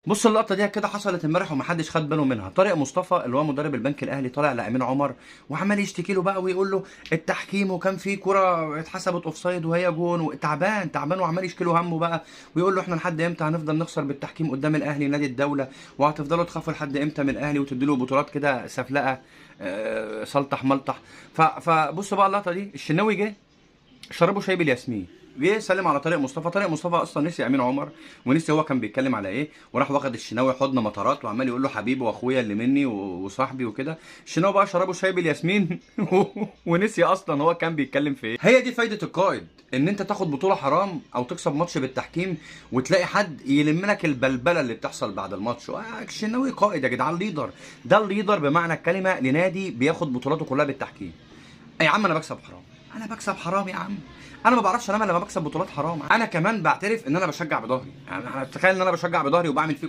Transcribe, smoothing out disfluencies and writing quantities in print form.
بص اللقطه دي كده حصلت امبارح ومحدش خد باله منها. طارق مصطفى اللي هو مدرب البنك الاهلي طالع لامين عمر وعمال يشتكي له بقى ويقول له التحكيم، وكان في كره اتحسبت اوفسايد وهي جون، وتعبان تعبان وعمال يشكي له همه بقى، ويقول له احنا لحد امتى هنفضل نخسر بالتحكيم قدام الاهلي نادي الدوله، وهتفضلوا تخافوا لحد امتى من الاهلي وتدوا له بطولات كده سفلقه سلطح ملطح. فبص بقى اللقطه دي، الشناوي جه شربوا شاي بالياسمين، جه سلم على طارق مصطفى. طارق مصطفى اصلا نسي امين عمر ونسي هو كان بيتكلم على ايه، وراح واخد الشناوي حضن مطارات وعمال يقول له حبيبي واخويا اللي مني وصاحبي وكده. الشناوي بقى شربوا شاي بالياسمين ونسي اصلا هو كان بيتكلم في ايه. هي دي فايده القائد، ان انت تاخد بطوله حرام او تكسب ماتش بالتحكيم وتلاقي حد يلم لك البلبله اللي بتحصل بعد الماتش. الشناوي قائد يا جدعان، ليدر، ده الليدر بمعنى الكلمه لنادي بياخد بطولاته كلها بالتحكيم. يا عم انا بكسب حرام، انا بكسب حرام يا عم، انا ما بعرفش انام لما بكسب بطولات حرام. انا كمان بعترف ان انا بشجع بظهري، يعني تخيل ان انا بشجع بظهري وبعمل فيه